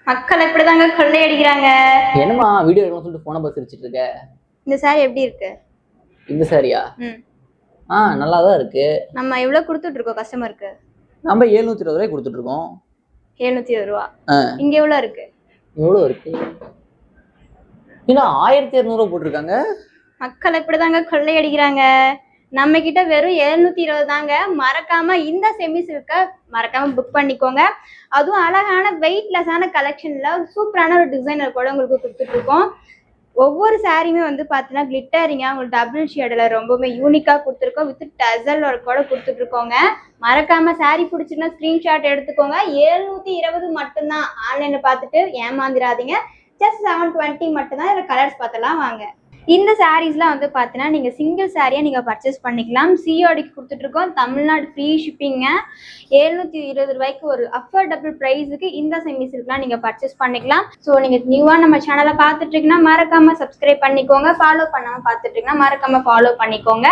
மக்கள் எப்படிதாங்க கொள்ளையடிக்கிறாங்க. என்னமா வீடியோ எடுக்கணும்னு சொல்லிட்டு போன பஸ் வச்சுட்டு இருக்க? இந்த சாரி எப்படி இருக்கு? இந்த சாரியா? நல்லா தான் இருக்கு. நம்ம எவ்வளவு கொடுத்துட்டு இருக்கோம் கஸ்டமருக்கு? நம்ம 720 ரூபாய் கொடுத்துட்டு இருக்கோம். 720 ரூபா. இங்க எவ்வளவு இருக்கு? எவ்வளவு இருக்கு? இன்னும் 1200 போட்டிருக்காங்க. மக்கள் எப்படிதாங்க கொள்ளையடிக்கிறாங்க. நம்ம கிட்ட வெறும் 720 தாங்க. மறக்காம இந்த செமி சில்க மறக்காம புக் பண்ணிக்கோங்க. அதுவும் அழகான வெயிட்லெஸ்ஸான கலெக்ஷன்ல சூப்பரான ஒரு டிசைனர் கூட உங்களுக்கு கொடுத்துட்டு இருக்கோம். ஒவ்வொரு சாரியுமே வந்து பார்த்தீங்கன்னா கிளிட்டரிங்க உங்களுக்கு டபுள் ஷேடில் ரொம்பவுமே யூனிக்காக கொடுத்துருக்கோம். வித் டசல் ஒர்க் கூட கொடுத்துட்ருக்கோங்க. மறக்காம சாரி பிடிச்சின்னா ஸ்க்ரீன்ஷாட் எடுத்துக்கோங்க. 720 மட்டும்தான். ஆன்லைனில் பார்த்துட்டு ஏமாந்துடாதீங்க. ஜஸ்ட் 720 மட்டும்தான். இதில் கலர்ஸ் பார்த்தலாம் வாங்க. இந்த சாரீஸ்லாம் வந்து பார்த்தீங்கன்னா நீங்கள் சிங்கிள் சாரியாக நீங்கள் பர்ச்சேஸ் பண்ணிக்கலாம். சிஓடிக்கு கொடுத்துட்ருக்கோம். தமிழ்நாடு ஃப்ரீ ஷிப்பிங்க. 720 ரூபாய்க்கு ஒரு அஃபோர்டபுள் ப்ரைஸுக்கு இந்த செமி சில்க்லாம் நீங்கள் பர்ச்சேஸ் பண்ணிக்கலாம். ஸோ நீங்கள் நியூவாக நம்ம சேனலை பார்த்துட்ருக்கீங்கன்னா மறக்காமல் சப்ஸ்கிரைப் பண்ணிக்கோங்க. ஃபாலோ பண்ணாமல் பார்த்துட்ருக்கீங்கன்னா மறக்காமல் ஃபாலோ பண்ணிக்கோங்க.